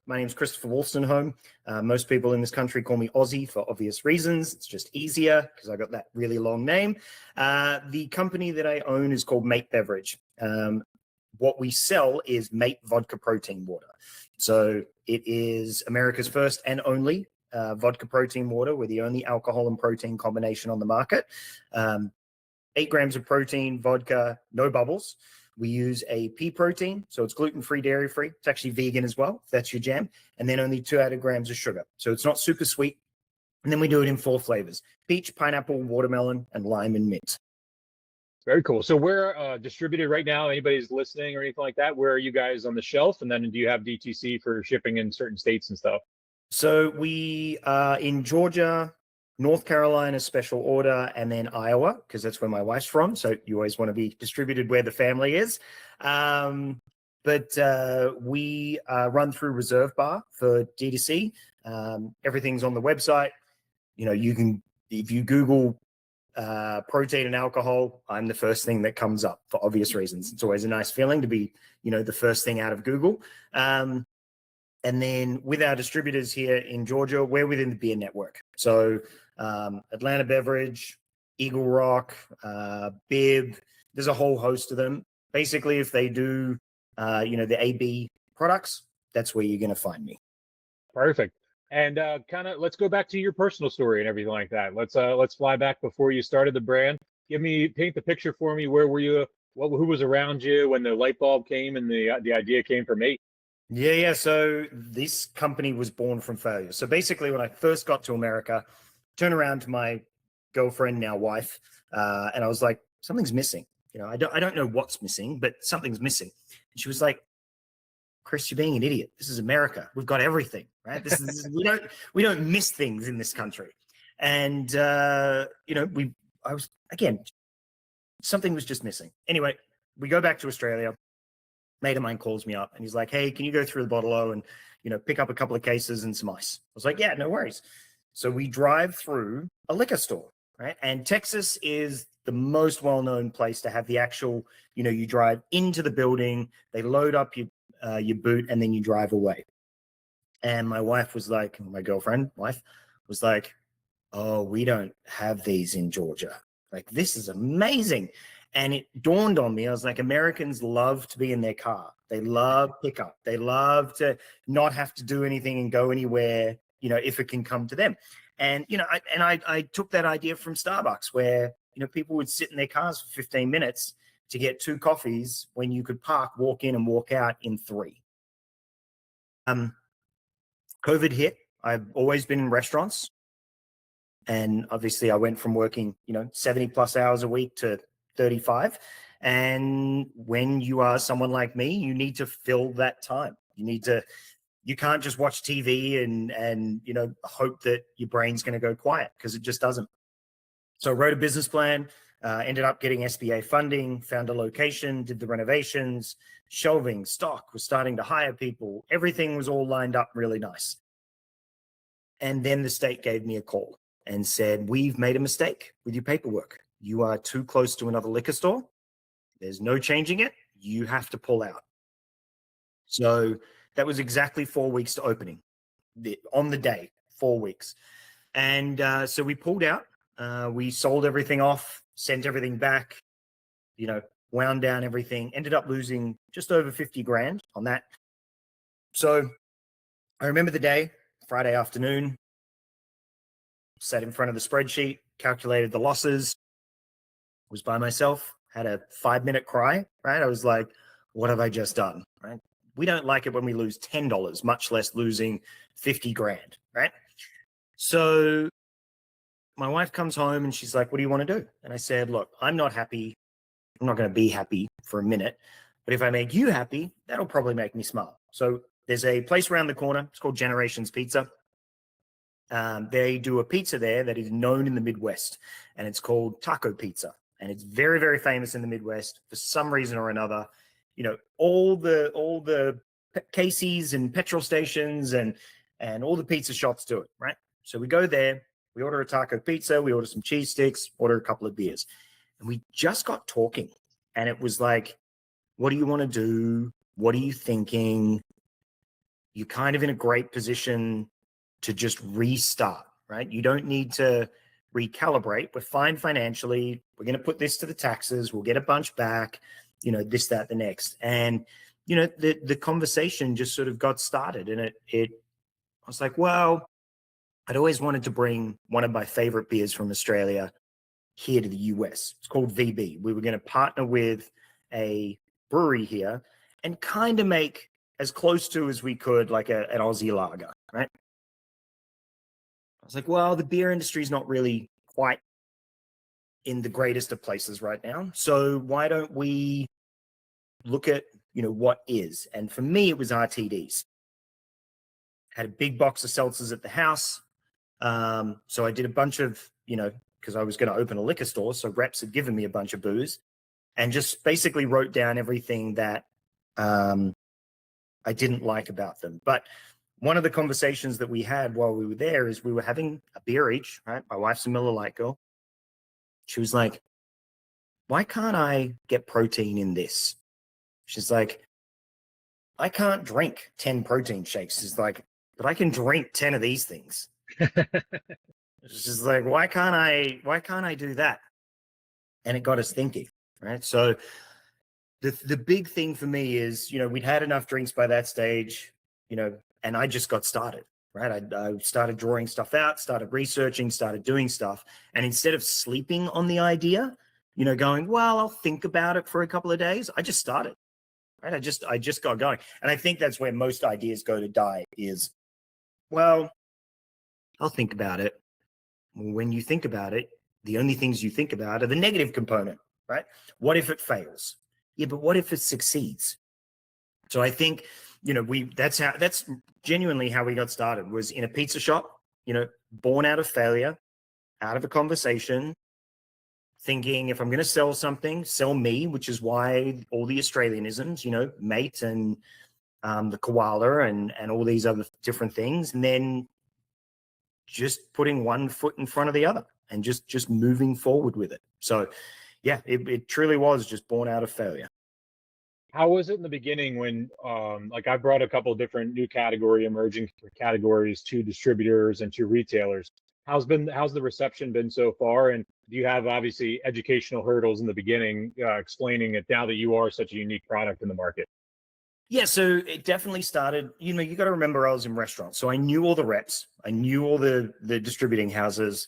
My name is Christopher Wolstenholme. Most people in this country call me Aussie for obvious reasons. It's just easier because I got that really long name. The company that I own is called Beverage. What we sell is vodka protein water. So it is America's first and only vodka protein water. We're the only alcohol and protein combination on the market. 8 grams of protein, vodka, no bubbles. We use a pea protein, so it's gluten-free, dairy-free. It's actually vegan as well, if that's your jam. And then only 2 added grams of sugar. So it's not super sweet. And then we do it in 4 flavors: peach, pineapple, watermelon, and lime and mint. Very cool. So we're distributed right now. Anybody's listening or anything like that, where are you guys on the shelf? And then do you have DTC for shipping in certain states and stuff? So we are in Georgia, North Carolina, special order, and then Iowa, because that's where my wife's from. So you always want to be distributed where the family is. But we run through Reserve Bar for D2C. Everything's on the website. You know, you can, if you Google protein and alcohol, I'm the first thing that comes up for obvious reasons. It's always a nice feeling to be, you know, the first thing out of Google. And then with our distributors here in Georgia, we're within the beer network. So Atlanta Beverage, Eagle Rock, Bib, there's a whole host of them. Basically, if they do, you know, the AB products, that's where you're going to find me. Perfect. And kind of let's go back to your personal story and everything like that. Let's fly back before you started the brand. Paint the picture for me. Where were you? Who was around you when the light bulb came and the idea came from me? Yeah. So this company was born from failure. So basically, when I first got to America, turned around to my girlfriend, now wife, and I was like, something's missing. You know, I don't know what's missing, but something's missing. And she was like, Chris, you're being an idiot. This is America. We've got everything, right? We don't miss things in this country. And you know, something was just missing. Anyway, we go back to Australia. Mate of mine calls me up and he's like, hey, can you go through the bottle-o and, you know, pick up a couple of cases and some ice? I was like, yeah, no worries. So we drive through a liquor store, right? And Texas is the most well-known place to have the actual, you know, you drive into the building, they load up your boot, and then you drive away. And my wife was like, my girlfriend, wife, was like, oh, we don't have these in Georgia. Like, this is amazing. And it dawned on me, I was like, Americans love to be in their car. They love pickup. They love to not have to do anything and go anywhere, you know, if it can come to them. And, you know, I took that idea from Starbucks where, you know, people would sit in their cars for 15 minutes to get 2 coffees when you could park, walk in and walk out in 3. COVID hit. I've always been in restaurants. And obviously I went from working, you know, 70 plus hours a week to 35. And when you are someone like me, you need to fill that time. You can't just watch TV and, you know, hope that your brain's going to go quiet, because it just doesn't. So I wrote a business plan, ended up getting SBA funding, found a location, did the renovations, shelving, stock, was starting to hire people. Everything was all lined up really nice. And then the state gave me a call and said, we've made a mistake with your paperwork. You are too close to another liquor store. There's no changing it. You have to pull out. So that was exactly 4 weeks to opening. On the day, 4 weeks. And so we pulled out. We sold everything off, sent everything back, you know, wound down everything, ended up losing just over 50 grand on that. So I remember the day, Friday afternoon, sat in front of the spreadsheet, calculated the losses, was by myself, had a 5-minute cry, right? I was like, what have I just done, right? We don't like it when we lose $10, much less losing 50 grand, right? So my wife comes home and she's like, what do you want to do? And I said, look, I'm not happy. I'm not going to be happy for a minute, but if I make you happy, that'll probably make me smile. So there's a place around the corner. It's called Generations Pizza. They do a pizza there that is known in the Midwest, and it's called taco pizza. And it's very, very famous in the Midwest for some reason or another. You know, all the Casey's and petrol stations and all the pizza shops do it, right? So we go there, we order a taco pizza, we order some cheese sticks, order a couple of beers. And we just got talking. And it was like, what do you want to do? What are you thinking? you're kind of in a great position to just restart, right? You don't need to recalibrate. We're fine financially. We're going to put this to the taxes. We'll get a bunch back, this, that, the next. And, the conversation just sort of got started, and I was like, well, I'd always wanted to bring one of my favorite beers from Australia here to the US. It's called VB. We were going to partner with a brewery here and kind of make as close to as we could like an Aussie lager, right? I was like, well, the beer industry is not really quite in the greatest of places right now. So why don't we look at, what is? And for me, it was RTDs. Had a big box of seltzers at the house. So I did a bunch of, because I was going to open a liquor store. So reps had given me a bunch of booze and just basically wrote down everything that I didn't like about them. But one of the conversations that we had while we were there is we were having a beer each, right? My wife's a Miller Lite girl. She was like, why can't I get protein in this? She's like, I can't drink 10 protein shakes. She's like, but I can drink 10 of these things. It's just like, why can't I do that? And it got us thinking, right? So the big thing for me is, we'd had enough drinks by that stage, and I just got started, right? I started drawing stuff out, started researching, started doing stuff. And instead of sleeping on the idea, going, well, I'll think about it for a couple of days, I just started, right? I just got going. And I think that's where most ideas go to die is, well, I'll think about it. When you think about it, the only things you think about are the negative component, right? What if it fails? Yeah, but what if it succeeds? So I think, that's genuinely how we got started, was in a pizza shop, born out of failure, out of a conversation, thinking if I'm going to sell something, sell me, which is why all the Australianisms, mate and the koala and all these other different things. And then just putting one foot in front of the other and just moving forward with it. So yeah, it truly was just born out of failure. How was it in the beginning when, like I brought a couple of different new emerging categories to distributors and to retailers? How's the reception been so far? And do you have obviously educational hurdles in the beginning, explaining it now that you are such a unique product in the market? Yeah, so it definitely started, you got to remember I was in restaurants. So I knew all the reps. I knew all the distributing houses.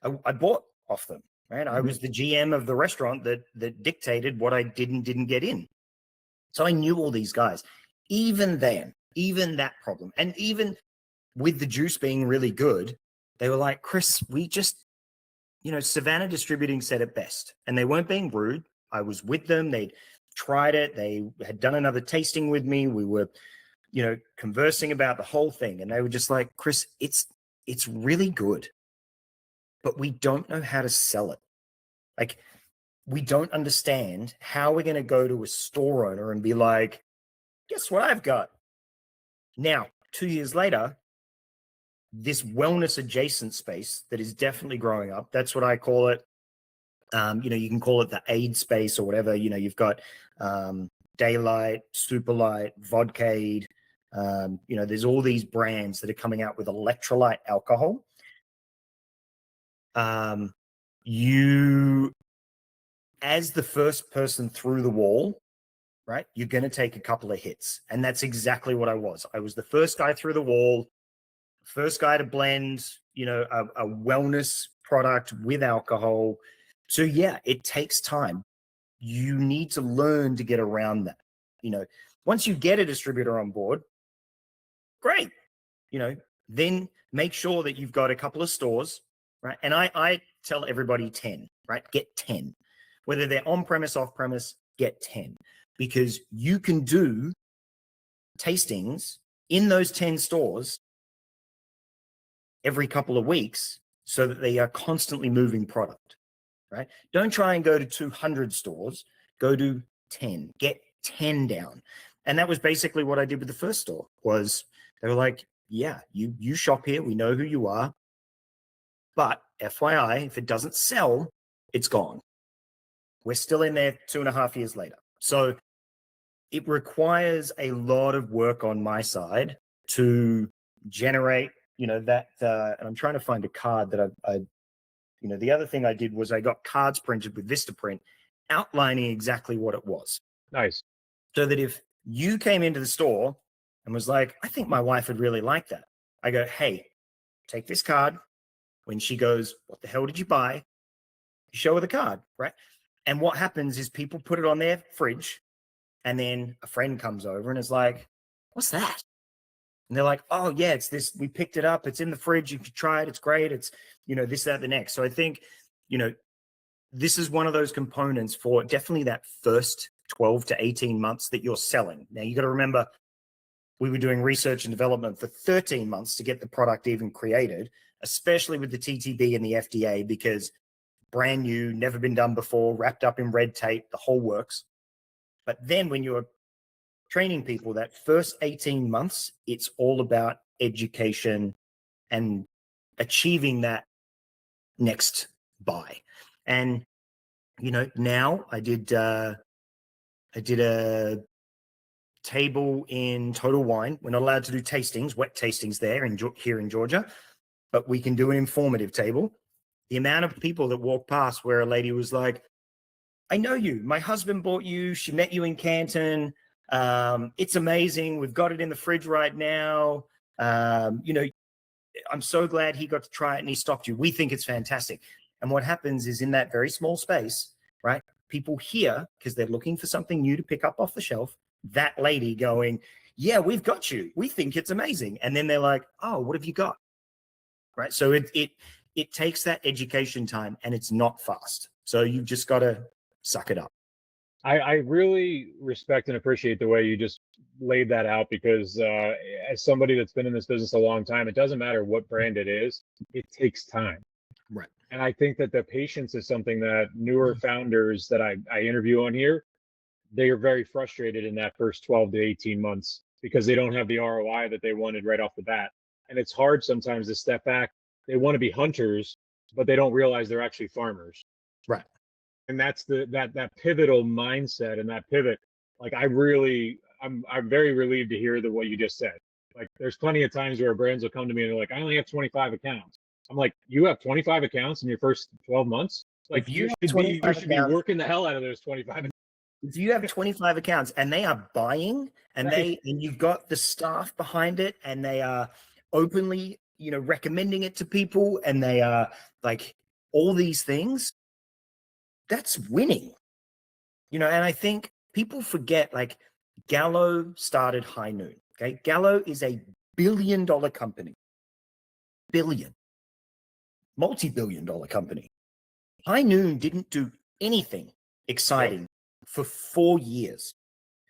I bought off them, right? I was the GM of the restaurant that dictated what I didn't get in. So I knew all these guys. Even then, even that problem, and even with the juice being really good, they were like, Chris, we just, Savannah Distributing said it best. And they weren't being rude. I was with them. They'd tried it. They had done another tasting with me. We were, conversing about the whole thing. And they were just like, Chris, it's really good, but we don't know how to sell it. Like, we don't understand how we're going to go to a store owner and be like, guess what I've got? Now, 2 years later, this wellness adjacent space that is definitely growing up. That's what I call it. You can call it the aid space or whatever. You've got Daylight, Superlight, Vodka. There's all these brands that are coming out with electrolyte alcohol. You, as the first person through the wall, right, you're going to take a couple of hits. And that's exactly what I was. I was the first guy through the wall, first guy to blend, a wellness product with alcohol. So yeah, it takes time. You need to learn to get around that. Once you get a distributor on board, great. Then make sure that you've got a couple of stores, right? And I tell everybody 10, right? Get 10. Whether they're on-premise, off-premise, get 10. Because you can do tastings in those 10 stores every couple of weeks so that they are constantly moving product, right? Don't try and go to 200 stores, go to 10, get 10 down. And that was basically what I did with the first store. Was they were like, yeah, you shop here, we know who you are, but FYI, if it doesn't sell, it's gone. We're still in there 2.5 years later. So it requires a lot of work on my side to generate, that, and I'm trying to find a card that the other thing I did was I got cards printed with Vistaprint outlining exactly what it was. Nice. So that if you came into the store and was like, I think my wife would really like that, I go, hey, take this card. When she goes, what the hell did you buy? You show her the card, right? And what happens is people put it on their fridge, and then a friend comes over and is like, what's that? And they're like, oh yeah, it's this, we picked it up, it's in the fridge, you can try it, it's great, it's, this, that, the next. So I think, this is one of those components for definitely that first 12 to 18 months that you're selling. Now you got to remember, we were doing research and development for 13 months to get the product even created, especially with the TTB and the FDA, because brand new, never been done before, wrapped up in red tape, the whole works. But then when you're training people, that first 18 months, it's all about education and achieving that next buy. And, now I did a table in Total Wine. We're not allowed to do tastings, wet tastings there here in Georgia, but we can do an informative table. The amount of people that walk past where a lady was like, I know you, my husband bought you, she met you in Canton. It's amazing. We've got it in the fridge right now. I'm so glad he got to try it and he stopped you. We think it's fantastic. And what happens is in that very small space, right? People hear, because they're looking for something new to pick up off the shelf, that lady going, yeah, we've got you. We think it's amazing. And then they're like, oh, what have you got? Right. So it takes that education time, and it's not fast. So you've just got to suck it up. I really respect and appreciate the way you just laid that out, because as somebody that's been in this business a long time, it doesn't matter what brand it is, it takes time. Right. And I think that the patience is something that newer founders that I interview on here, they are very frustrated in that first 12 to 18 months because they don't have the ROI that they wanted right off the bat. And it's hard sometimes to step back. They want to be hunters, but they don't realize they're actually farmers. Right. And that's that pivotal mindset and that pivot. Like I'm very relieved to hear what you just said. Like there's plenty of times where brands will come to me and they're like, I only have 25 accounts. I'm like, you have 25 accounts in your first 12 months? Like you should be working the hell out of those 25. If you have 25 accounts and they are buying and and you've got the staff behind it and they are openly, recommending it to people, and they are like all these things, that's winning. And I think people forget, like Gallo started High Noon. Okay. Gallo is a billion-dollar company, multi-billion-dollar company. High Noon didn't do anything exciting for 4 years.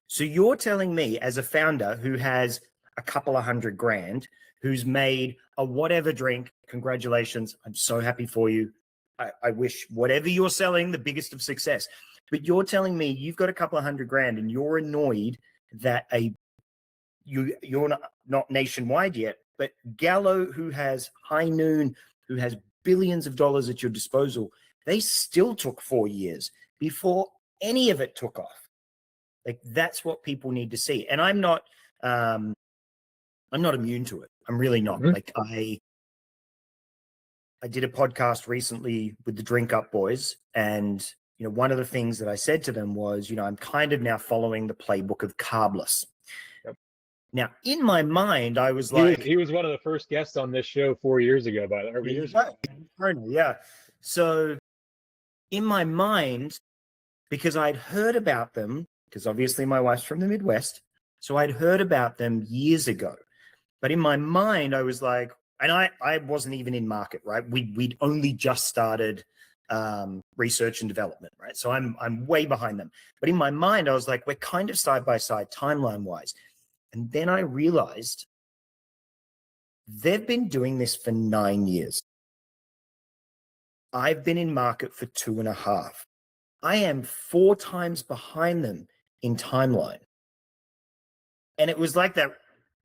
So you're telling me, as a founder who has a couple of $100,000, who's made a whatever drink, congratulations, I'm so happy for you. I wish whatever you're selling, the biggest of success. But you're telling me you've got a couple of $100,000 and you're annoyed that you're not nationwide yet, but Gallo, who has High Noon, who has billions of dollars at your disposal, they still took 4 years before any of it took off. Like that's what people need to see. And I'm not immune to it. I'm really not. Mm-hmm. Like I did a podcast recently with the Drink Up Boys, and one of the things that I said to them was, I'm kind of now following the playbook of Carbliss. Yep. Now, in my mind, I was he was one of the first guests on this show 4 years ago, yeah. So in my mind, because I'd heard about them, because obviously my wife's from the Midwest, so I'd heard about them years ago. But in my mind, I was like, and I wasn't even in market, right? We'd only just started research and development, right? So I'm way behind them. But in my mind, I was like, we're kind of side by side timeline wise. And then I realized they've been doing this for 9 years. I've been in market for 2.5. I am 4 times behind them in timeline. And it was like that.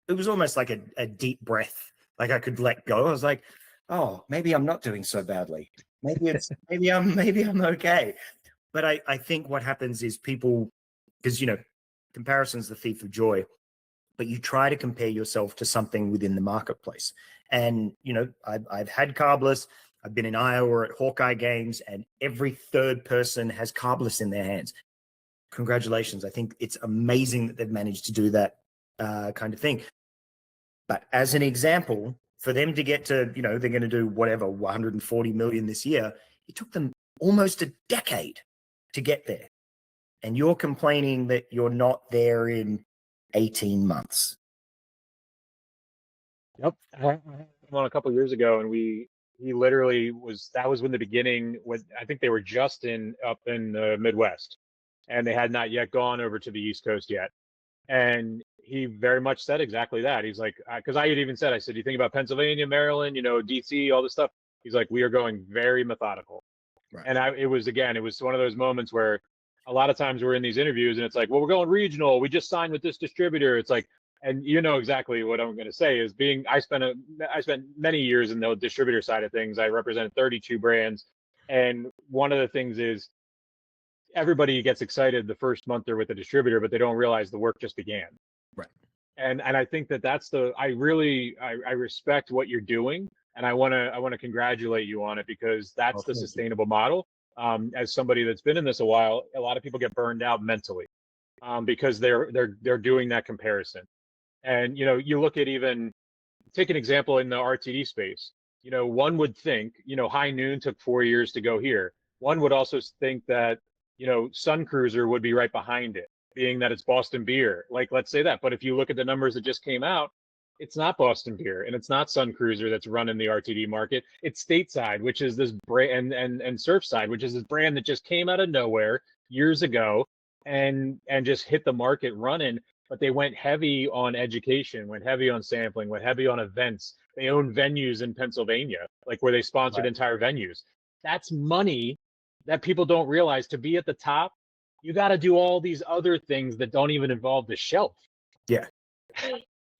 It was almost like a deep breath. Like I could let go. I was like, oh, maybe I'm not doing so badly. Maybe I'm okay. But I think what happens is people, because comparison's the thief of joy. but you try to compare yourself to something within the marketplace. And, I've had Carbliss. I've been in Iowa at Hawkeye games, and every third person has Carbliss in their hands. Congratulations. I think it's amazing that they've managed to do that kind of thing. But as an example, for them to get to, they're going to do whatever, 140 million this year, it took them almost a decade to get there. And you're complaining that you're not there in 18 months. Yep. I had him on a couple of years ago, and he literally that was when the beginning, when I think they were just up in the Midwest, and they had not yet gone over to the East Coast yet. And he very much said exactly that. He's like, because I had even said, I said, you think about Pennsylvania, Maryland, DC, all this stuff. He's like, we are going very methodical. Right. And it was one of those moments where a lot of times we're in these interviews and it's like, well, we're going regional. We just signed with this distributor. It's like, and you know exactly what I'm going to say is I spent many years in the distributor side of things. I represented 32 brands. And one of the things is, everybody gets excited the first month they're with the distributor, but they don't realize the work just began. Right. And I think I respect what you're doing, and I want to congratulate you on it, because that's the sustainable model. As somebody that's been in this a while, a lot of people get burned out mentally because they're doing that comparison. And you look at, even take an example in the RTD space. One would think, High Noon took 4 years to go here. One would also think that Sun Cruiser would be right behind it, being that it's Boston beer. Like, let's say that. But if you look at the numbers that just came out, it's not Boston beer and it's not Sun Cruiser that's running the RTD market. It's Stateside, which is this brand, and Surfside, which is this brand that just came out of nowhere years ago and just hit the market running. But they went heavy on education, went heavy on sampling, went heavy on events. They own venues in Pennsylvania, like where they sponsored entire venues. That's money that people don't realize. To be at the top, you got to do all these other things that don't even involve the shelf. Yeah.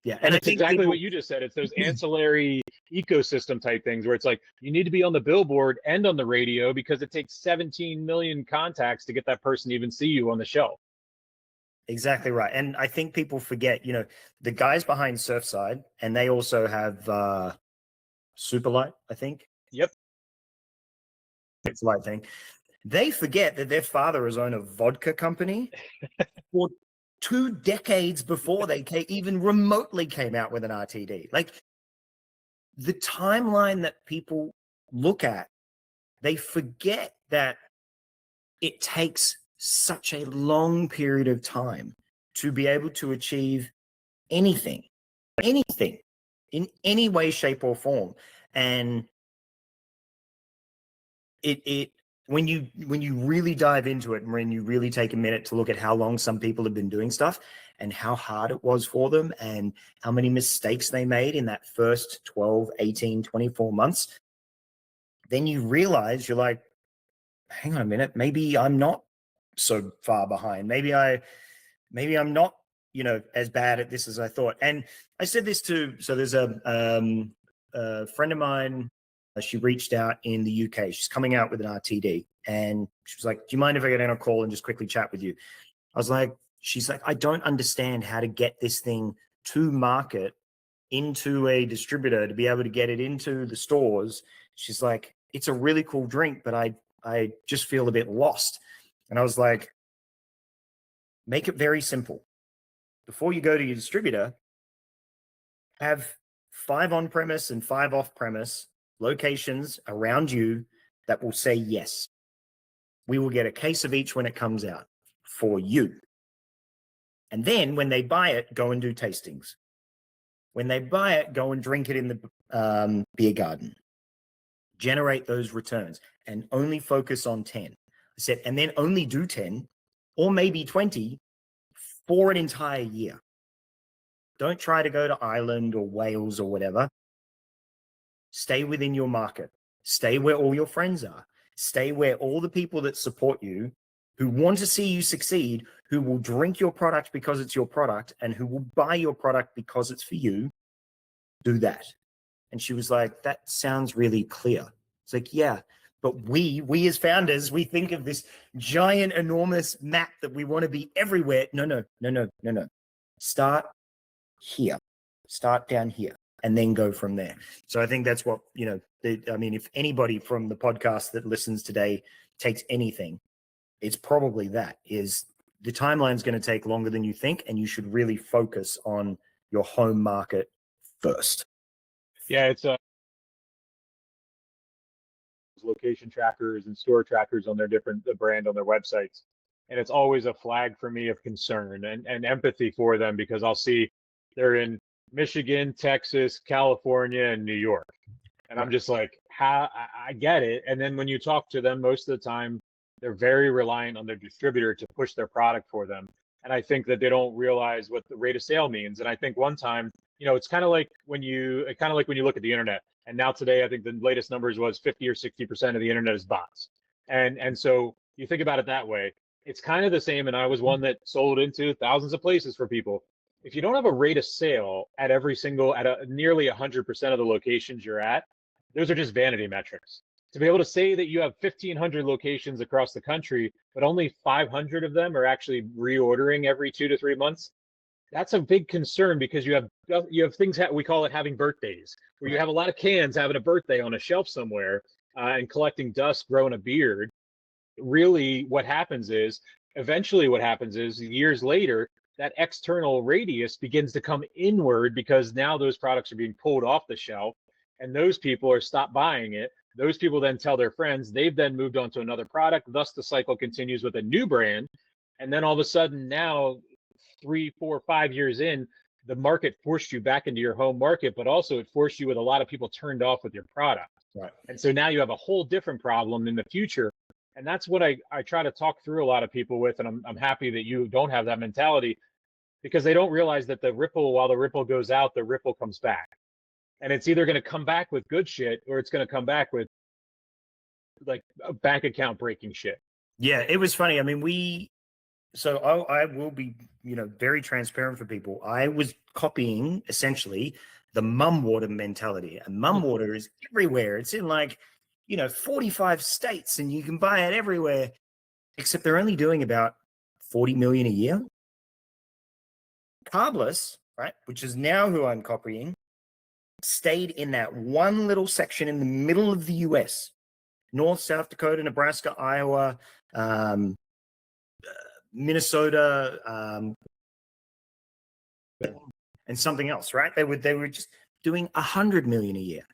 Yeah. And it's exactly what you just said. It's those ancillary ecosystem type things where it's like, you need to be on the billboard and on the radio, because it takes 17 million contacts to get that person to even see you on the shelf. Exactly right. And I think people forget, the guys behind Surfside, and they also have Superlight, I think. Yep. It's the light thing. They forget that their father has owned a vodka company for 2 decades before they even remotely came out with an RTD. Like, the timeline that people look at, they forget that it takes such a long period of time to be able to achieve anything in any way, shape, or form. And when you really dive into it, and when you really take a minute to look at how long some people have been doing stuff and how hard it was for them and how many mistakes they made in that first 12, 18, 24 months, then you realize, you're like, hang on a minute, maybe I'm not so far behind. Maybe I'm not, as bad at this as I thought. And I said this so there's a friend of mine. She reached out in the UK. She's coming out with an RTD, and she was like, do you mind if I get on a call and just quickly chat with you? I was like, she's like, I don't understand how to get this thing to market into a distributor to be able to get it into the stores. She's like, it's a really cool drink, but I just feel a bit lost. And I was like, make it very simple. Before you go to your distributor, have 5 on-premise and 5 off-premise locations around you that will say yes. We will get a case of each when it comes out for you. And then when they buy it, go and do tastings. When they buy it, go and drink it in the beer garden. Generate those returns and only focus on 10. I said, and then only do 10 or maybe 20 for an entire year. Don't try to go to Ireland or Wales or whatever. Stay within your market. Stay where all your friends are. Stay where all the people that support you, who want to see you succeed, who will drink your product because it's your product, and who will buy your product because it's for you, do that. And she was like, that sounds really clear. It's like, yeah, but we as founders, we think of this giant, enormous map that we want to be everywhere. No. Start here, start down here, and then go from there. So I think that's what, I mean, if anybody from the podcast that listens today takes anything, it's probably that is the timeline's going to take longer than you think, and you should really focus on your home market first. Yeah, it's location trackers and store trackers on their the brand on their websites. And it's always a flag for me of concern and empathy for them, because I'll see they're in Michigan, Texas, California, and New York. And I'm just like, how I get it. And then when you talk to them, most of the time, they're very reliant on their distributor to push their product for them. And I think that they don't realize what the rate of sale means. And I think one time, it's kind of like when you look at the internet. And now today, I think the latest numbers was 50 or 60% of the internet is bots. And so you think about it that way, it's kind of the same. And I was one that sold into thousands of places for people. If you don't have a rate of sale at nearly 100% of the locations you're at, those are just vanity metrics. To be able to say that you have 1,500 locations across the country, but only 500 of them are actually reordering every 2 to 3 months, that's a big concern, because you have things we call it having birthdays, where you have a lot of cans having a birthday on a shelf somewhere and collecting dust, growing a beard. Really, eventually what happens is years later, that external radius begins to come inward, because now those products are being pulled off the shelf, and those people are stopped buying it. Those people then tell their friends, they've then moved on to another product. Thus, the cycle continues with a new brand. And then all of a sudden now, 3, 4, 5 years in, the market forced you back into your home market, but also it forced you with a lot of people turned off with your product. Right. And so now you have a whole different problem in the future. And that's what I try to talk through a lot of people with. And I'm happy that you don't have that mentality, because they don't realize that while the ripple goes out, the ripple comes back. And it's either going to come back with good shit, or it's going to come back with like a bank account breaking shit. Yeah, it was funny. I mean, so I will be, very transparent for people. I was copying essentially the mum water mentality, and mum water is everywhere. It's in 45 states, and you can buy it everywhere, except they're only doing about 40 million a year. Carbliss, right, which is now who I'm copying, stayed in that one little section in the middle of the US, North, South Dakota, Nebraska, Iowa, Minnesota, and something else, right? They were just doing 100 million a year,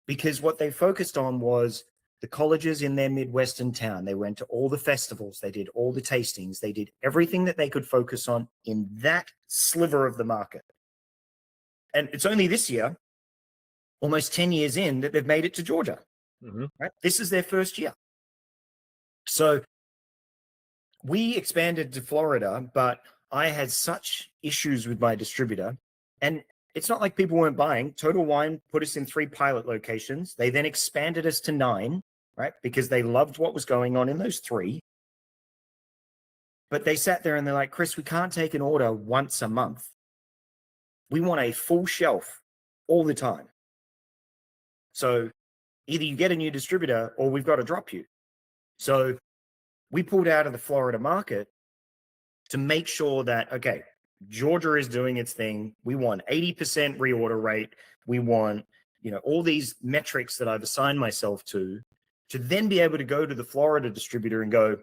because what they focused on was the colleges in their Midwestern town. They went to all the festivals, they did all the tastings, they did everything that they could focus on in that sliver of the market. And it's only this year, almost 10 years in, that they've made it to Georgia. Right? This is their first year. So we expanded to Florida, but I had such issues with my distributor, and it's not like people weren't buying. Total Wine put us in 3 pilot locations. They then expanded us to 9, right? Because they loved what was going on in those 3. But they sat there and they're like, Chris, we can't take an order once a month. We want a full shelf all the time. So either you get a new distributor or we've got to drop you. So we pulled out of the Florida market to make sure that, okay, Georgia is doing its thing. We want 80% reorder rate. We want, all these metrics that I've assigned myself to then be able to go to the Florida distributor and go,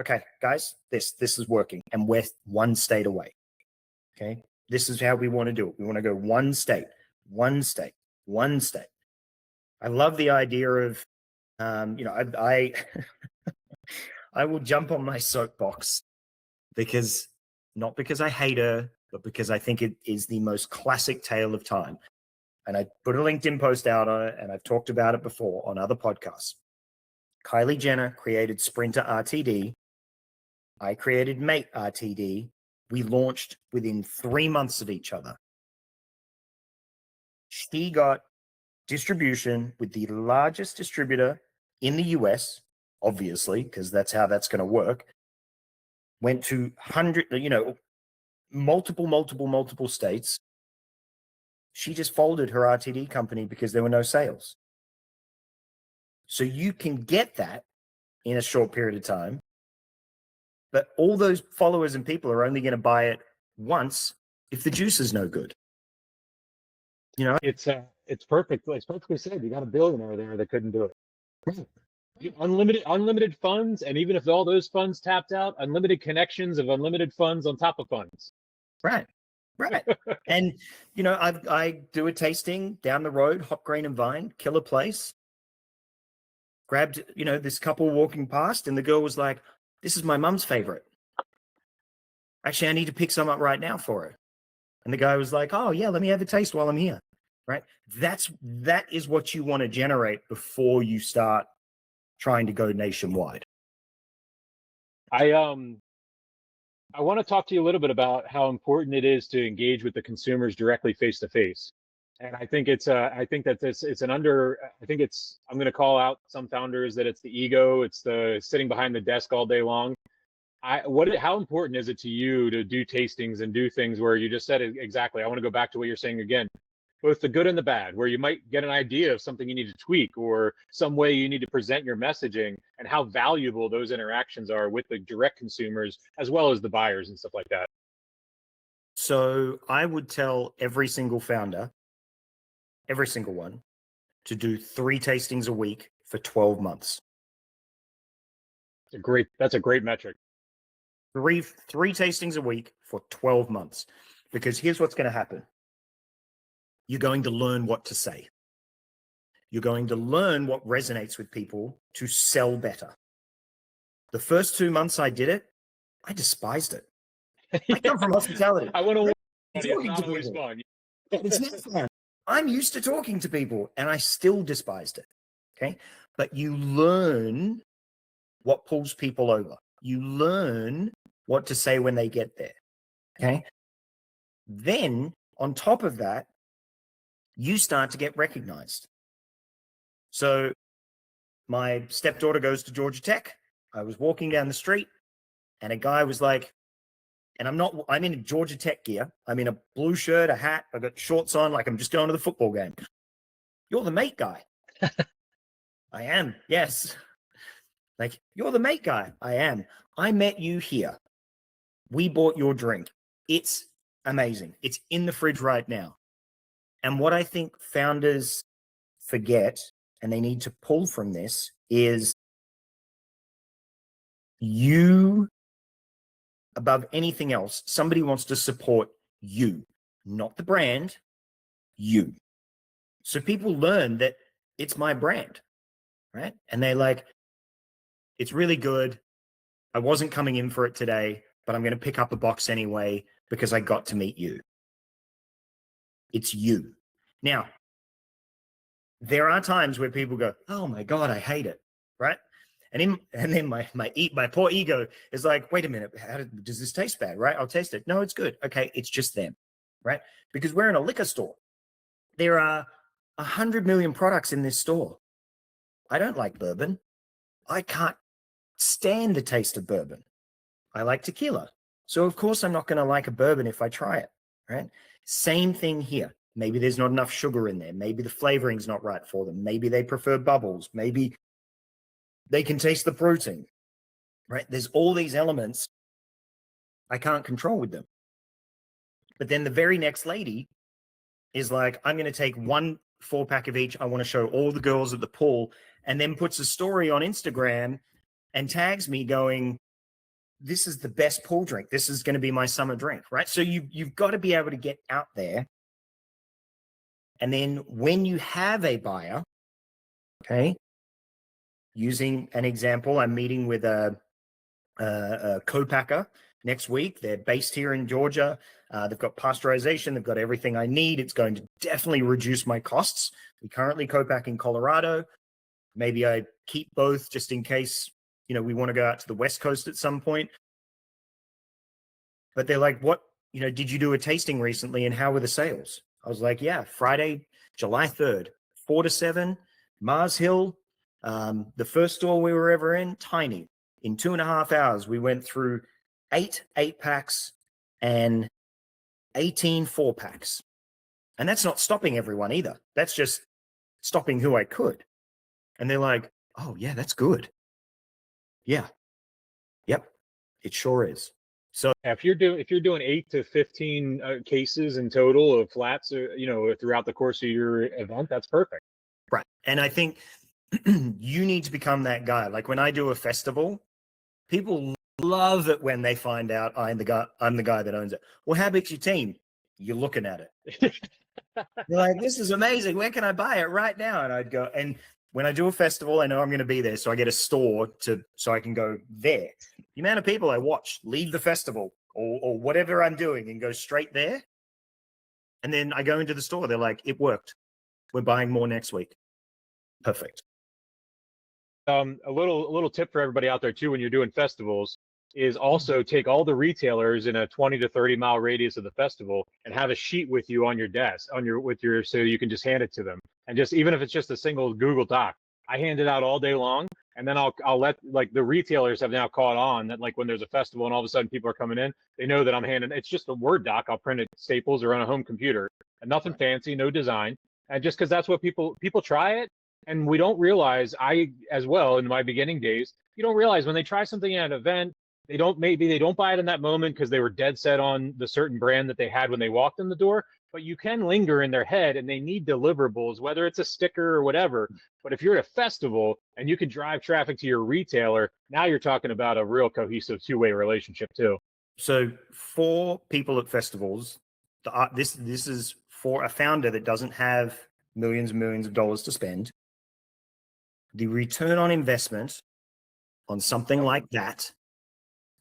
okay, guys, this is working, and we're 1 state away. Okay, this is how we want to do it. We want to go 1 state, 1 state, 1 state. I love the idea of, I I will jump on my soapbox, not because I hate her, but because I think it is the most classic tale of time. And I put a LinkedIn post out on it, and I've talked about it before on other podcasts. Kylie Jenner created Sprinter RTD. I created Mate RTD. We launched within 3 months of each other. She got distribution with the largest distributor in the US, obviously, because that's how that's going to work. Went to multiple states. She just folded her RTD company because there were no sales. So you can get that in a short period of time, but all those followers and people are only going to buy it once if the juice is no good? You know, It's perfect. It's perfectly said. You got a billionaire there that couldn't do it. Unlimited funds, and even if all those funds tapped out, unlimited connections of unlimited funds on top of funds. right, right. And you know, I do a tasting down the road, Hop Grain and Vine, killer place. Grabbed, you know, this couple walking past, and the girl was like, "This is my mum's favorite. Actually, I need to pick some up right now for her." And the guy was like, "Oh yeah, let me have a taste while I'm here." Right? That is what you want to generate before you start trying to go nationwide. I want to talk to you a little bit about how important it is to engage with the consumers directly face to face. And I think it's I think that it's an under I think it's I'm going to call out some founders that it's the ego, it's the sitting behind the desk all day long. How important is it to you to do tastings and do things where you just said it exactly? I want to go back to what you're saying again, both the good and the bad, where you might get an idea of something you need to tweak or some way you need to present your messaging, and how valuable those interactions are with the direct consumers as well as the buyers and stuff like that. So I would tell every single founder, every single one, to do 3 tastings a week for 12 months. That's a great metric. Three tastings a week for 12 months. Because here's what's going to happen. You're going to learn what to say. You're going to learn what resonates with people to sell better. The first 2 months I did it, I despised it. I come from hospitality. I want to It's not always fun. It's not fun. I'm used to talking to people, and I still despised it. Okay. But you learn what pulls people over. You learn what to say when they get there. Okay. Then on top of that, you start to get recognized. So my stepdaughter goes to Georgia Tech. I was walking down the street, and a guy was like, and I'm in Georgia Tech gear. I'm in a blue shirt, a hat. I've got shorts on, like I'm just going to the football game. "You're the mate guy." "I am, yes." "Like, you're the mate guy." "I am. I met you here. We bought your drink. It's amazing. It's in the fridge right now." And what I think founders forget, and they need to pull from this, is you, above anything else, somebody wants to support you, not the brand, you. So people learn that it's my brand, right? And they're like, "It's really good. I wasn't coming in for it today, but I'm going to pick up a box anyway because I got to meet you." It's you. Now, there are times where people go, "Oh my God, I hate it," right? And then my poor ego is like, "Wait a minute, does this taste bad?" Right? "I'll taste it." "No, it's good." "Okay, it's just them," right? Because we're in a liquor store. There are 100 million products in this store. I don't like bourbon. I can't stand the taste of bourbon. I like tequila. So of course I'm not going to like a bourbon if I try it, right? Same thing here. Maybe there's not enough sugar in there. Maybe the flavoring's not right for them. Maybe they prefer bubbles. Maybe they can taste the fruiting, right? There's all these elements I can't control with them. But then the very next lady is like, "I'm going to take 1 4-pack of each. I want to show all the girls at the pool," and then puts a story on Instagram and tags me going, "This is the best pool drink. This is going to be my summer drink," right? So you've got to be able to get out there. And then when you have a buyer, okay, using an example, I'm meeting with a co-packer next week. They're based here in Georgia. They've got pasteurization. They've got everything I need. It's going to definitely reduce my costs. We currently co-pack in Colorado. Maybe I keep both just in case, you know, we want to go out to the West Coast at some point. But they're like, "What, you know, did you do a tasting recently and how were the sales?" I was like, "Yeah, Friday, July 3rd, 4 to 7, Mars Hill. The first store we were ever in, tiny. In 2.5 hours, we went through 8 8-packs and 18 4-packs. And that's not stopping everyone either. That's just stopping who I could." And they're like, "Oh yeah, that's good." Yeah. Yep. It sure is. So if you're doing 8 to 15 cases in total of flats, throughout the course of your event, that's perfect. right. And I think you need to become that guy. Like when I do a festival, people love it when they find out I'm the guy that owns it. Well, how big's your team? You're looking at it. You're like, this is amazing. Where can I buy it right now? And I'd go, and when I do a festival, I know I'm going to be there. So I get a store so I can go there. The amount of people I watch leave the festival or whatever I'm doing and go straight there. And then I go into the store. They're like, it worked. We're buying more next week. Perfect. A little tip for everybody out there too, when you're doing festivals, is also take all the retailers in a 20 to 30 mile radius of the festival and have a sheet with you on your desk, so you can just hand it to them. And just, even if it's just a single Google Doc, I hand it out all day long. And then I'll let, like, the retailers have now caught on that, like, when there's a festival and all of a sudden people are coming in, they know that I'm handing, it's just a Word doc. I'll print it Staples or on a home computer, and nothing fancy, no design. And just because that's what people try it. And we don't realize, I as well, in my beginning days, you don't realize when they try something at an event, they don't buy it in that moment because they were dead set on the certain brand that they had when they walked in the door. But you can linger in their head, and they need deliverables, whether it's a sticker or whatever. But if you're at a festival and you can drive traffic to your retailer, now you're talking about a real cohesive two-way relationship too. So for people at festivals, this is for a founder that doesn't have millions and millions of dollars to spend. The return on investment on something like that,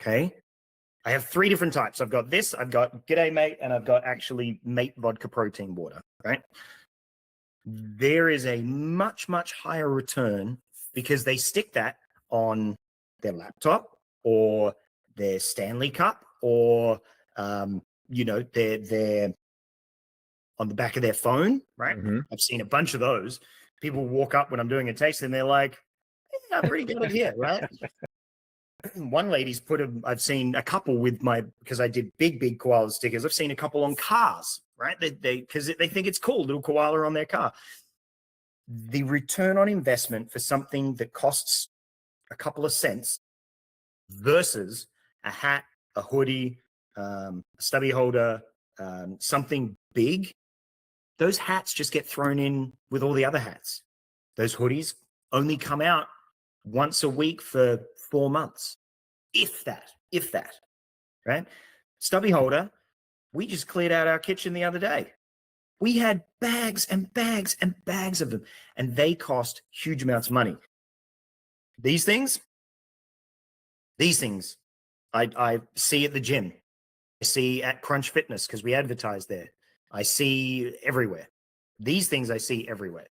okay? I have 3 different types. I've got this, I've got G'day Mate, and I've got actually Mate Vodka Protein Water, right? There is a much, much higher return because they stick that on their laptop or their Stanley Cup or, they're on the back of their phone, right? Mm-hmm. I've seen a bunch of those. People walk up when I'm doing a taste and they're like, yeah, I'm pretty good here, right? One lady's I've seen a couple with because I did big koala stickers. I've seen a couple on cars, right? Because they think it's cool, little koala on their car. The return on investment for something that costs a couple of cents versus a hat, a hoodie, a stubby holder, something big, those hats just get thrown in with all the other hats. Those hoodies only come out once a week for 4 months, if that, right? Stubby holder, we just cleared out our kitchen the other day. We had bags and bags and bags of them, and they cost huge amounts of money. These things, I see at the gym. I see at Crunch Fitness because we advertise there. I see everywhere. These things I see everywhere.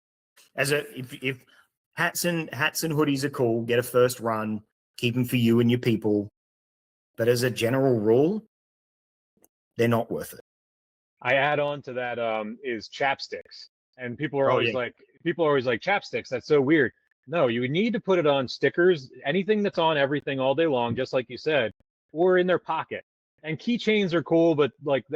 If hats and hoodies are cool, get a first run, keep them for you and your people. But as a general rule, they're not worth it. I add on to that is chapsticks, and people are always like chapsticks. That's so weird. No, you need to put it on stickers, anything that's on everything all day long, just like you said, or in their pocket. And keychains are cool, but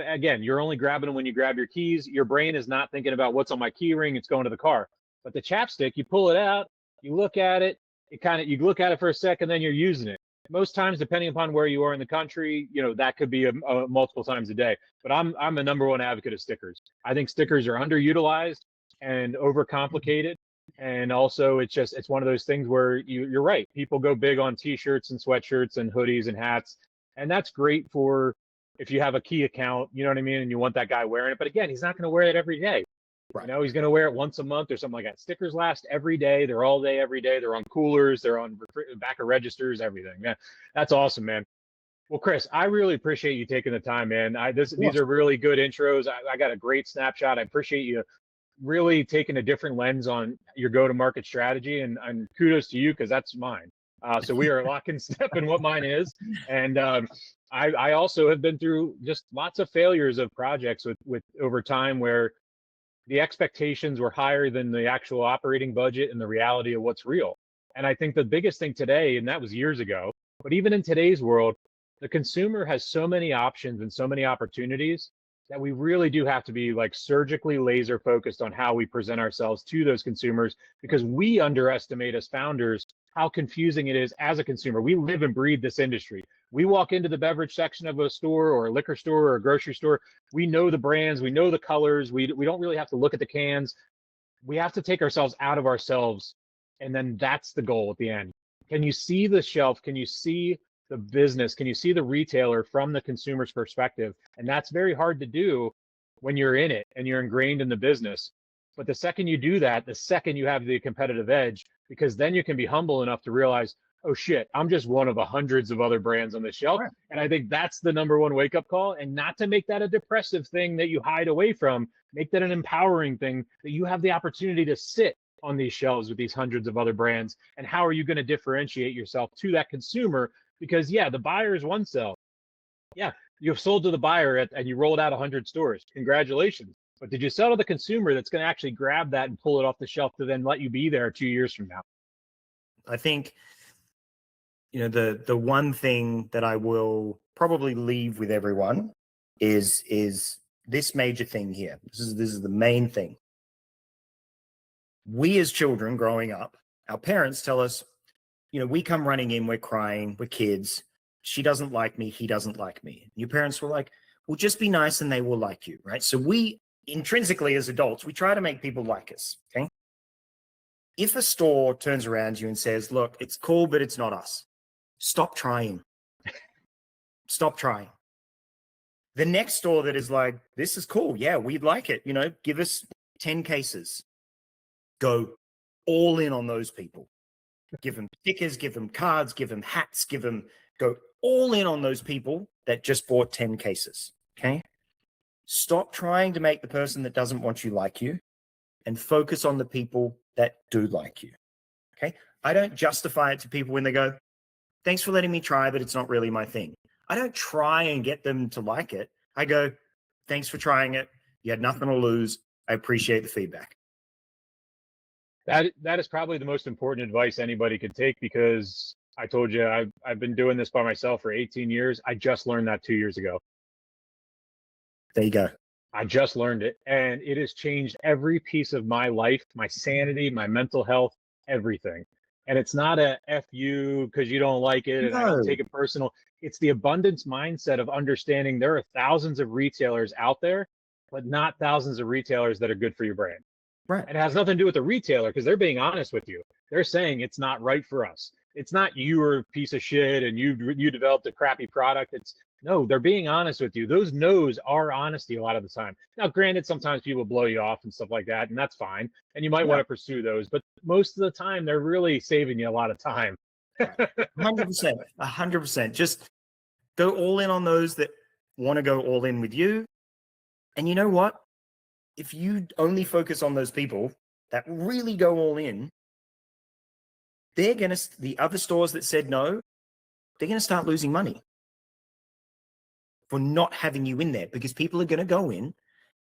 again, you're only grabbing them when you grab your keys. Your brain is not thinking about what's on my key ring. It's going to the car. But the chapstick, you pull it out, you look at it, you look at it for a second, then you're using it. Most times, depending upon where you are in the country, that could be multiple times a day. But I'm a #1 advocate of stickers. I think stickers are underutilized and overcomplicated. And also, it's one of those things where you're right. People go big on T-shirts and sweatshirts and hoodies and hats. And that's great for if you have a key account, you know what I mean? And you want that guy wearing it. But again, he's not going to wear it every day. Right. He's going to wear it once a month or something like that. Stickers last every day. They're all day, every day. They're on coolers. They're on back of registers, everything. Yeah, that's awesome, man. Well, Chris, I really appreciate you taking the time, man. These are really good intros. I got a great snapshot. I appreciate you really taking a different lens on your go-to-market strategy, and kudos to you because that's mine. So we are lock and step in what mine is. And I also have been through just lots of failures of projects with over time where the expectations were higher than the actual operating budget and the reality of what's real. And I think the biggest thing today, and that was years ago, but even in today's world, the consumer has so many options and so many opportunities that we really do have to be like surgically laser focused on how we present ourselves to those consumers, because we underestimate as founders how confusing it is as a consumer. We live and breathe this industry. We walk into the beverage section of a store or a liquor store or a grocery store. We know the brands, we know the colors. We don't really have to look at the cans. We have to take ourselves out of ourselves. And then that's the goal at the end. Can you see the shelf? Can you see the business? Can you see the retailer from the consumer's perspective? And that's very hard to do when you're in it and you're ingrained in the business. But the second you do that, the second you have the competitive edge, because then you can be humble enough to realize, oh shit, I'm just one of hundreds of other brands on the shelf. Right. And I think that's the number one wake up call, and not to make that a depressive thing that you hide away from. Make that an empowering thing that you have the opportunity to sit on these shelves with these hundreds of other brands. And how are you going to differentiate yourself to that consumer? Because yeah, the buyer is one sell. Yeah, you've sold to the buyer and you rolled out 100 stores. Congratulations. But did you sell to the consumer that's going to actually grab that and pull it off the shelf to then let you be there 2 years from now? I think, the one thing that I will probably leave with everyone is this major thing here. This is the main thing. We as children growing up, our parents tell us, we come running in, we're crying, we're kids. She doesn't like me, he doesn't like me. And your parents were like, well, just be nice and they will like you, right? So we intrinsically as adults, we try to make people like us, okay? If a store turns around to you and says, look, it's cool, but it's not us, stop trying. Stop trying. The next store that is like, this is cool, yeah, we'd like it, give us 10 cases. Go all in on those people. Give them stickers, give them cards, give them hats, go all in on those people that just bought 10 cases, okay? Stop trying to make the person that doesn't want you like you, and focus on the people that do like you, okay? I don't justify it to people when they go, thanks for letting me try, but it's not really my thing. I don't try and get them to like it. I go, thanks for trying it. You had nothing to lose. I appreciate the feedback. That is probably the most important advice anybody could take, because I told you I've been doing this by myself for 18 years. I just learned that 2 years ago. There you go. I just learned it, and it has changed every piece of my life, my sanity, my mental health, everything. And it's not a F you because you don't like it and I don't take it personal. It's the abundance mindset of understanding there are thousands of retailers out there, but not thousands of retailers that are good for your brand. Right. And it has nothing to do with the retailer, because they're being honest with you. They're saying it's not right for us. It's not you are a piece of shit and you developed a crappy product. No, they're being honest with you. Those no's are honesty a lot of the time. Now, granted, sometimes people blow you off and stuff like that, and that's fine. And you might want to pursue those, but most of the time they're really saving you a lot of time. 100%, 100%. Just go all in on those that want to go all in with you. And you know what? If you only focus on those people that really go all in, the other stores that said no, they're going to start losing money for not having you in there, because people are going to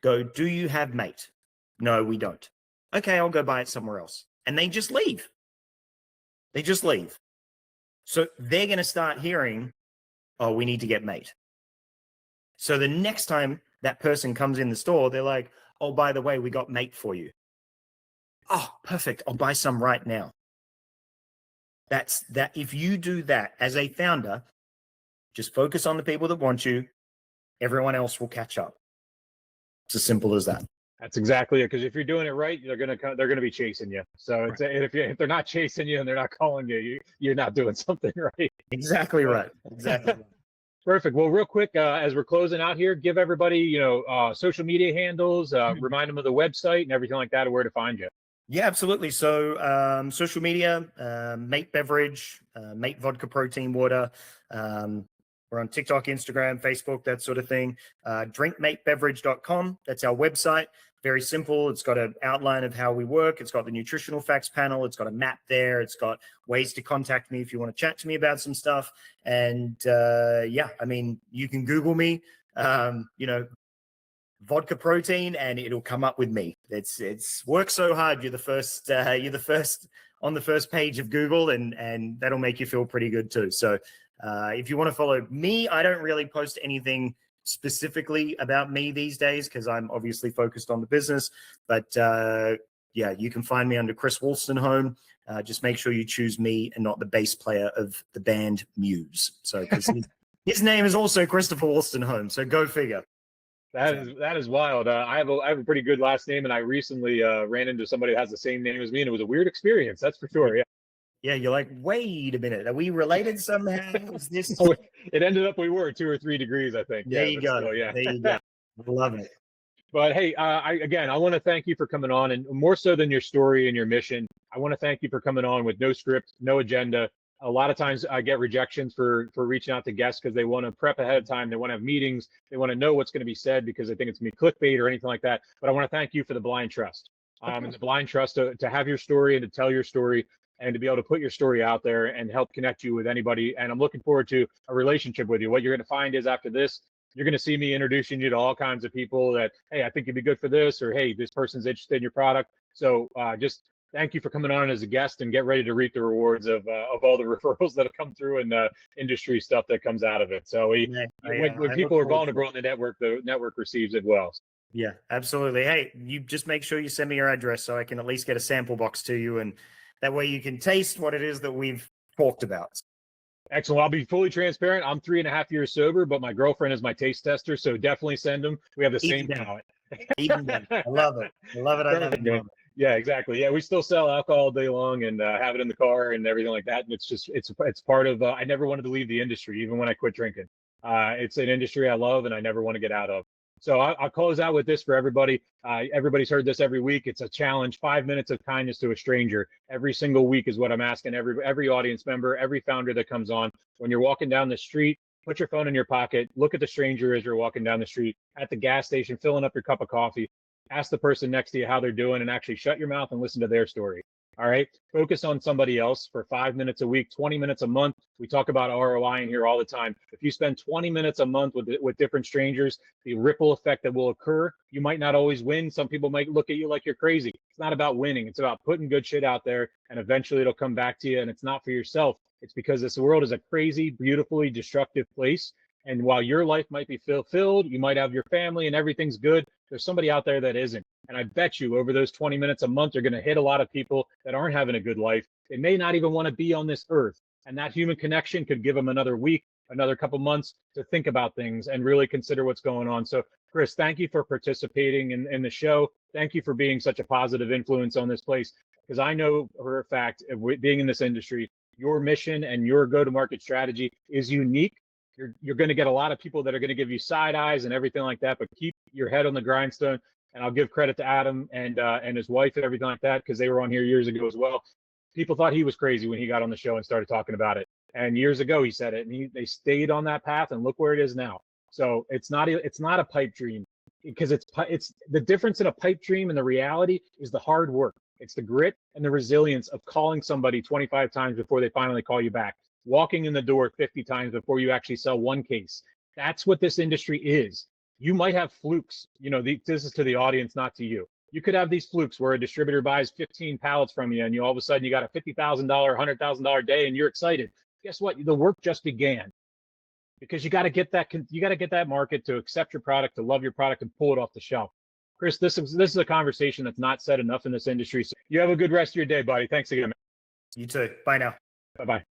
go, do you have mate? No, we don't. Okay, I'll go buy it somewhere else. And they just leave. So they're going to start hearing, oh, we need to get mate. So the next time that person comes in the store, they're like, oh, by the way, we got mate for you. Oh, perfect. I'll buy some right now. That's that. If you do that as a founder, just focus on the people that want you. Everyone else will catch up. It's as simple as that. That's exactly it. Because if you're doing it right, they're gonna be chasing you. So it's, if they're not chasing you and they're not calling you, you're not doing something right. Exactly right. Exactly. Right. Perfect. Well, real quick, as we're closing out here, give everybody, social media handles, remind them of the website and everything like that, and where to find you. Yeah, absolutely. So social media, Mate Beverage, Mate Vodka Protein Water. We're on TikTok, Instagram, Facebook, that sort of thing. Drinkmatebeverage.com. That's our website. Very simple. It's got an outline of how we work. It's got the nutritional facts panel. It's got a map there. It's got ways to contact me if you want to chat to me about some stuff. And you can Google me, vodka protein, and it'll come up with me. It's work so hard. You're the first on the first page of Google, and that'll make you feel pretty good too. So if you want to follow me, I don't really post anything specifically about me these days because I'm obviously focused on the business. But you can find me under Chris Wolstenholme just make sure you choose me and not the bass player of the band Muse. So, because his name is also Christopher Wolstenholme. So go figure. That is wild. I have a pretty good last name, and I recently ran into somebody that has the same name as me, and it was a weird experience. That's for sure. Yeah. Yeah, you're like, wait a minute, are we related somehow? Is this? It ended up we were 2 or 3 degrees, I think. There you go. Still, yeah. There you go. Love it. But hey, I want to thank you for coming on, and more so than your story and your mission, I want to thank you for coming on with no script, no agenda. A lot of times I get rejections for reaching out to guests because they want to prep ahead of time. They want to have meetings. They want to know what's going to be said because they think it's going to be clickbait or anything like that. But I want to thank you for the blind trust, and the blind trust to have your story and to tell your story and to be able to put your story out there and help connect you with anybody. And I'm looking forward to a relationship with you. What you're going to find is after this, you're going to see me introducing you to all kinds of people that, hey, I think you'd be good for this, or hey, this person's interested in your product. So just thank you for coming on as a guest, and get ready to reap the rewards of all the referrals that have come through and industry stuff that comes out of it. So when people are vulnerable in the network receives it well. Yeah, absolutely. Hey, you just make sure you send me your address so I can at least get a sample box to you, and that way you can taste what it is that we've talked about. Excellent. I'll be fully transparent. I'm 3.5 years sober, but my girlfriend is my taste tester, so definitely send them. We have the same palate. Even better. I love it. I love it. I love it. Yeah, exactly. Yeah, we still sell alcohol all day long and have it in the car and everything like that. And it's part of. I never wanted to leave the industry, even when I quit drinking. It's an industry I love and I never want to get out of. So I'll close out with this for everybody. Everybody's heard this every week. It's a challenge: 5 minutes of kindness to a stranger every single week is what I'm asking every audience member, every founder that comes on. When you're walking down the street, put your phone in your pocket, look at the stranger as you're walking down the street, at the gas station, filling up your cup of coffee. Ask the person next to you how they're doing and actually shut your mouth and listen to their story. All right. Focus on somebody else for 5 minutes a week, 20 minutes a month. We talk about ROI in here all the time. If you spend 20 minutes a month with different strangers, the ripple effect that will occur, you might not always win. Some people might look at you like you're crazy. It's not about winning. It's about putting good shit out there, and eventually it'll come back to you. And it's not for yourself. It's because this world is a crazy, beautifully destructive place. And while your life might be fulfilled, you might have your family and everything's good, there's somebody out there that isn't. And I bet you over those 20 minutes a month, you're going to hit a lot of people that aren't having a good life. They may not even want to be on this earth. And that human connection could give them another week, another couple months to think about things and really consider what's going on. So, Chris, thank you for participating in the show. Thank you for being such a positive influence on this place. Because I know for a fact, being in this industry, your mission and your go-to-market strategy is unique. You're going to get a lot of people that are going to give you side eyes and everything like that, but keep your head on the grindstone. And I'll give credit to Adam and his wife and everything like that, because they were on here years ago as well. People thought he was crazy when he got on the show and started talking about it. And years ago he said it, and they stayed on that path, and look where it is now. So it's not a pipe dream, because it's the difference in a pipe dream and the reality is the hard work. It's the grit and the resilience of calling somebody 25 times before they finally call you back. Walking in the door 50 times before you actually sell one case. That's what this industry is. You might have flukes. This is to the audience, not to you. You could have these flukes where a distributor buys 15 pallets from you, and all of a sudden you got a $50,000, $100,000 day, and you're excited. Guess what? The work just began, because you got to get that market to accept your product, to love your product, and pull it off the shelf. Chris, this is a conversation that's not said enough in this industry. So you have a good rest of your day, buddy. Thanks again, man. You too. Bye now. Bye-bye.